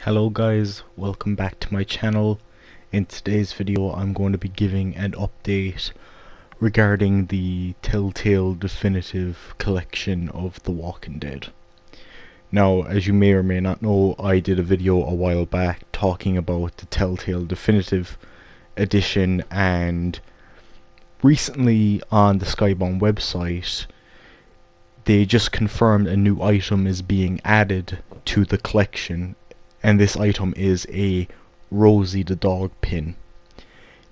Hello guys, welcome back to my channel. In today's video I'm going to be giving an update regarding the Telltale Definitive Collection of The Walking Dead. Now, as you may or may not know, I did a video a while back talking about the Telltale Definitive Edition, and recently on the Skybound website they just confirmed a new item is being added to the collection, and this item is a Rosie the Dog Pin.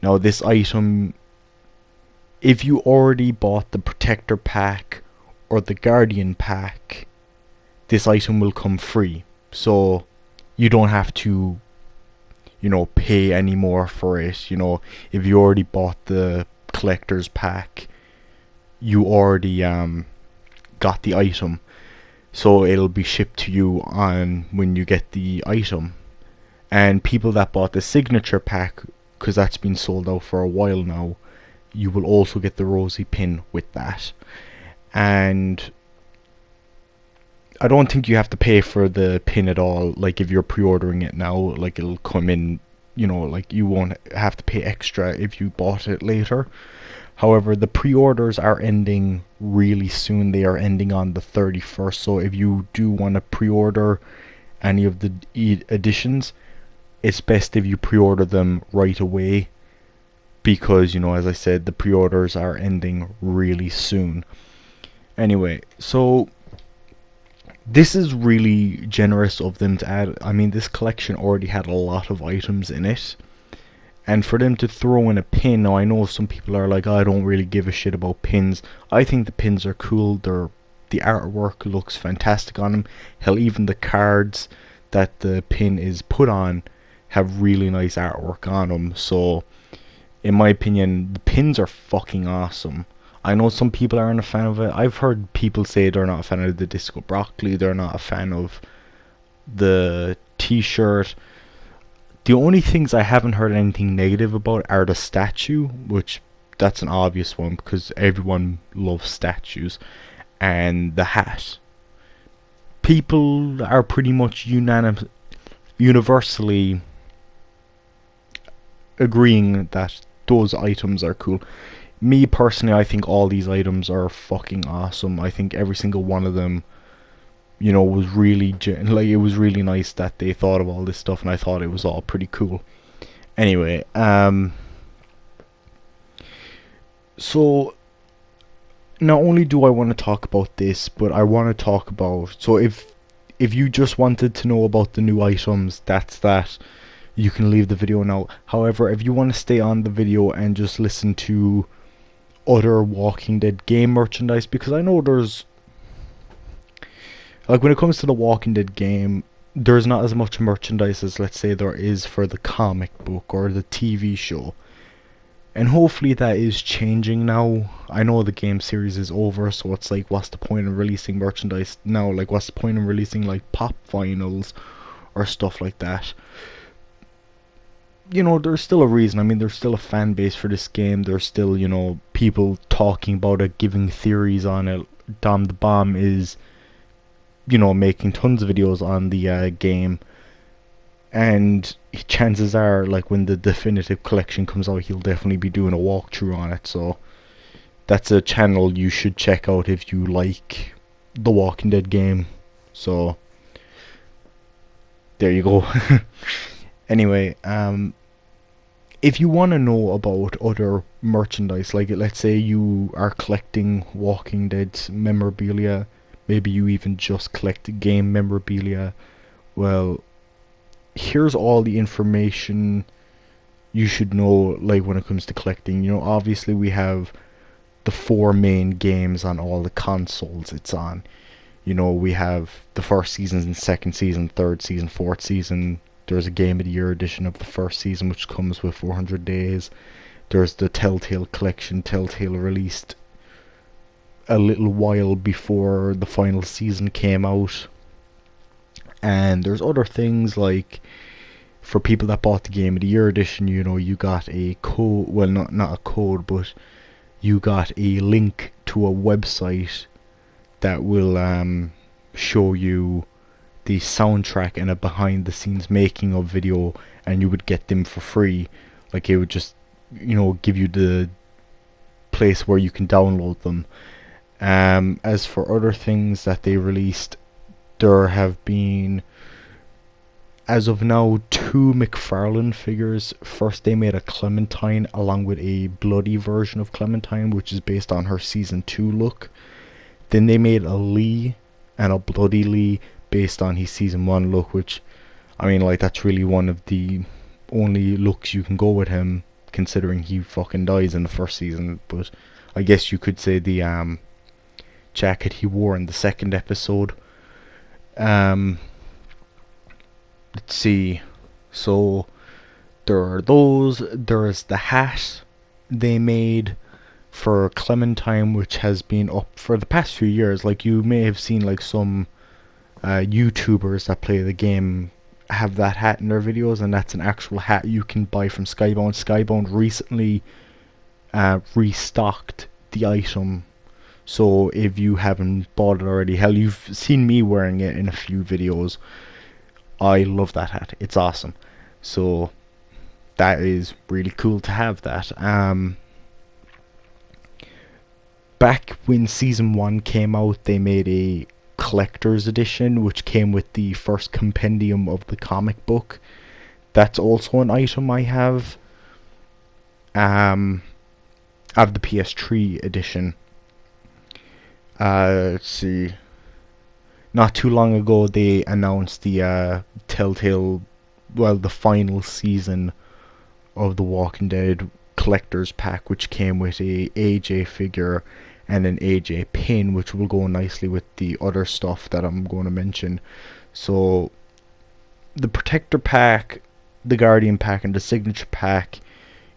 Now this item, if you already bought the Protector Pack or the Guardian Pack, this item will come free. So you don't have to, pay any more for it. If you already bought the Collector's Pack, you already got the item. So it'll be shipped to you on when you get the item. And people that bought the signature pack, because that's been sold out for a while now, you will also get the Rosie pin with that. And I don't think you have to pay for the pin at all. Like if you're pre-ordering it now, like it'll come in, like you won't have to pay extra if you bought it later. However, the pre-orders are ending really soon. They are ending on the 31st. So if you do want to pre-order any of the editions, it's best if you pre-order them right away, because, as I said, the pre-orders are ending really soon. Anyway, so this is really generous of them to add. I mean, this collection already had a lot of items in it. And for them to throw in a pin, now I know some people are like, I don't really give a shit about pins. I think the pins are cool. The artwork looks fantastic on them. Hell, even the cards that the pin is put on have really nice artwork on them. So, in my opinion, the pins are fucking awesome. I know some people aren't a fan of it. I've heard people say they're not a fan of the Disco Broccoli. They're not a fan of the t-shirt. The only things I haven't heard anything negative about are the statue, which that's an obvious one because everyone loves statues, and the hat. People are pretty much universally agreeing that those items are cool. Me personally, I think all these items are fucking awesome. I think every single one of them, was really it was really nice that they thought of all this stuff, and I thought it was all pretty cool. Anyway, so not only do I want to talk about this, but I want to talk about, so if you just wanted to know about the new items, that's that. You can leave the video now. However, if you want to stay on the video and just listen to other Walking Dead game merchandise, because I know there's, like, when it comes to the Walking Dead game, there's not as much merchandise as, let's say, there is for the comic book or the TV show. And hopefully that is changing now. I know the game series is over, so it's like, what's the point in releasing merchandise now? Like, what's the point in releasing, like, pop vinyls or stuff like that? There's still a reason. I mean, there's still a fan base for this game. There's still, people talking about it, giving theories on it. Dom the Bomb is, making tons of videos on the game, and chances are, like, when the definitive collection comes out, he'll definitely be doing a walkthrough on it. So that's a channel you should check out if you like the Walking Dead game. So there you go. Anyway, if you want to know about other merchandise, like, let's say you are collecting Walking Dead memorabilia, maybe you even just collect game memorabilia, well, here's all the information you should know, like, when it comes to collecting. Obviously we have the 4 main games on all the consoles it's on. We have the first season, second season, third season, fourth season. There's a Game of the Year edition of the first season, which comes with 400 days. There's the Telltale collection. Telltale released a little while before the final season came out. And there's other things, like, for people that bought the Game of the Year edition, you got a code, well, not a code, but you got a link to a website that will show you the soundtrack and a behind the scenes making of video, and you would get them for free. Like it would just, give you the place where you can download them. As for other things that they released, there have been, as of now, 2 McFarlane figures. First, they made a Clementine along with a bloody version of Clementine, which is based on her season 2 look. Then they made a Lee and a bloody Lee based on his season 1 look, which, that's really one of the only looks you can go with him, considering he fucking dies in the first season. But I guess you could say the jacket he wore in the second episode. Let's see. So there are those. There's the hat they made for Clementine, which has been up for the past few years. Like, you may have seen like some YouTubers that play the game have that hat in their videos, and that's an actual hat you can buy from Skybound. Skybound recently restocked the item, so if you haven't bought it already, hell, you've seen me wearing it in a few videos. I love that hat. It's awesome. So that is really cool to have that. Back when season 1 came out, they made a collector's edition which came with the first compendium of the comic book. That's also an item I have. I have the PS3 edition. Let's see. Not too long ago, they announced the Telltale, the final season of The Walking Dead collector's pack, which came with a AJ figure and an AJ pin, which will go nicely with the other stuff that I'm going to mention. So the Protector pack, the Guardian pack, and the Signature pack,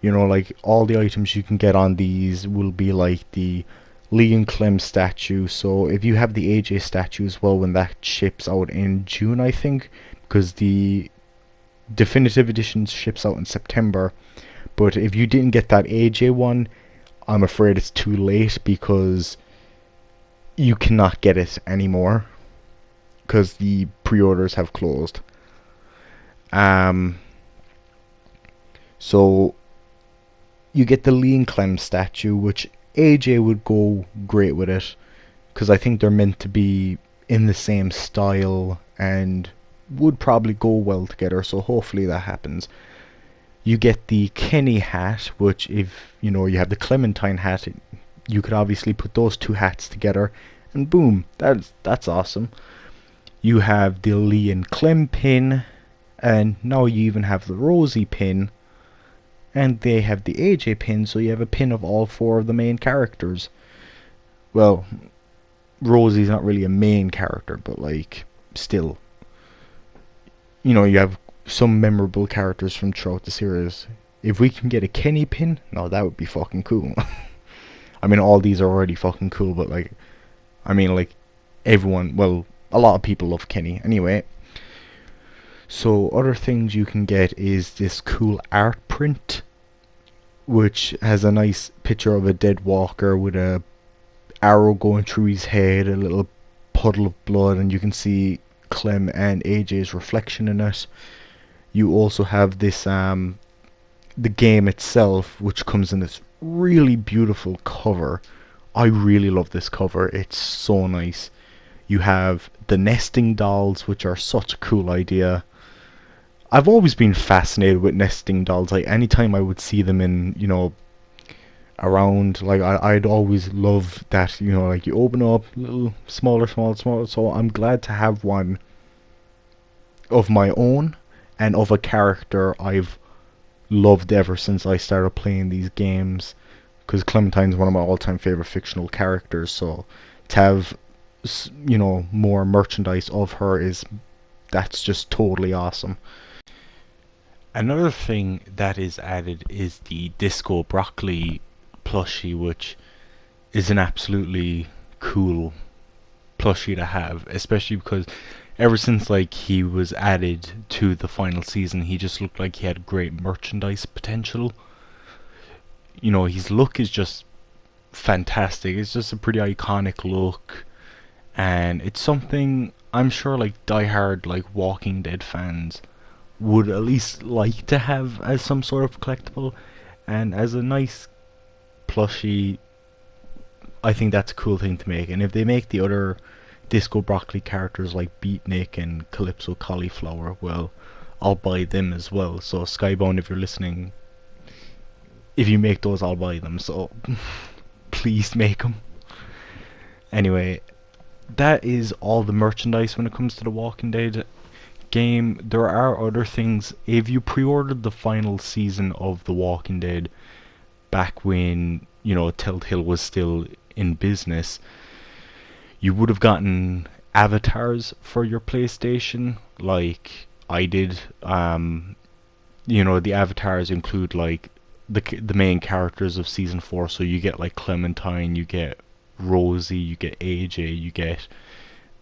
like all the items you can get on these will be like the Lee and Clem statue. So if you have the AJ statue as well, when that ships out in June, I think, because the definitive edition ships out in September. But if you didn't get that AJ one, I'm afraid it's too late, because you cannot get it anymore because the pre-orders have closed. So you get the Lee and Clem statue, which AJ would go great with it, because I think they're meant to be in the same style and would probably go well together, so hopefully that happens. You get the Kenny hat, which, if you have the Clementine hat, you could obviously put those 2 hats together and boom, that's awesome. You have the Lee and Clem pin, and now you even have the Rosie pin, and they have the AJ pin, so you have a pin of all 4 of the main characters. Well, Rosie's not really a main character, but like, still, you have some memorable characters from throughout the series. If we can get a Kenny pin, no, that would be fucking cool. All these are already fucking cool, but like, everyone, a lot of people love Kenny anyway. So other things you can get is this cool art print, which has a nice picture of a dead walker with a arrow going through his head, a little puddle of blood, and you can see Clem and AJ's reflection in it. You also have this the game itself, which comes in this really beautiful cover. I really love this cover. It's so nice. You have the nesting dolls, which are such a cool idea. I've always been fascinated with nesting dolls. Like, anytime I would see them in, around, like, I'd always love that, like, you open up, little, smaller, so I'm glad to have one of my own, and of a character I've loved ever since I started playing these games, because Clementine's one of my all-time favorite fictional characters, so to have, more merchandise of her that's just totally awesome. Another thing that is added is the Disco Broccoli plushie, which is an absolutely cool plushie to have, especially because ever since like he was added to the final season, he just looked like he had great merchandise potential. His look is just fantastic. It's just a pretty iconic look, and it's something I'm sure like diehard like Walking Dead fans would at least like to have as some sort of collectible, and as a nice plushie, I think that's a cool thing to make. And if they make the other Disco Broccoli characters like Beatnik and Calypso Cauliflower, well, I'll buy them as well. So Skybound, if you're listening, if you make those, I'll buy them. So please make them. Anyway, that is all the merchandise when it comes to the Walking Dead game. There are other things. If you pre-ordered the final season of The Walking Dead back when, you know, Telltale was still in business, you would have gotten avatars for your PlayStation, like I did. You know, the avatars include like the main characters of season 4. So you get like Clementine, you get Rosie, you get AJ, you get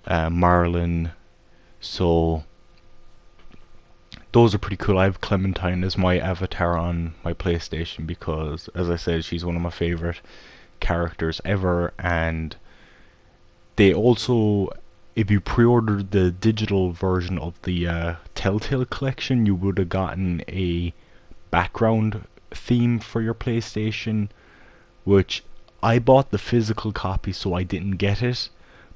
Marlon. So those are pretty cool. I have Clementine as my avatar on my PlayStation because, as I said, she's one of my favorite characters ever. And they also, if you pre-ordered the digital version of the Telltale collection, you would have gotten a background theme for your PlayStation, which I bought the physical copy, so I didn't get it.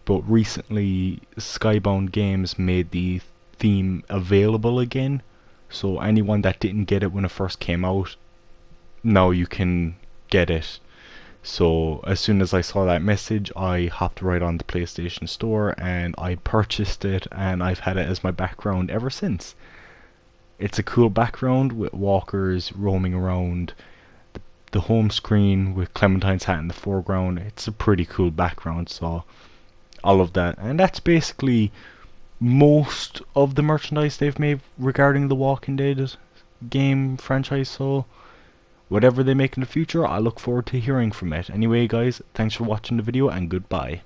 But recently, Skybound Games made the theme available again, so anyone that didn't get it when it first came out, now you can get it. So as soon as I saw that message, I hopped right on the PlayStation Store and I purchased it, and I've had it as my background ever since. It's a cool background with walkers roaming around the home screen with Clementine's hat in the foreground. It's a pretty cool background, so I love that. And that's basically most of the merchandise they've made regarding the Walking Dead game franchise. So whatever they make in the future, I look forward to hearing from it. Anyway guys, thanks for watching the video and goodbye.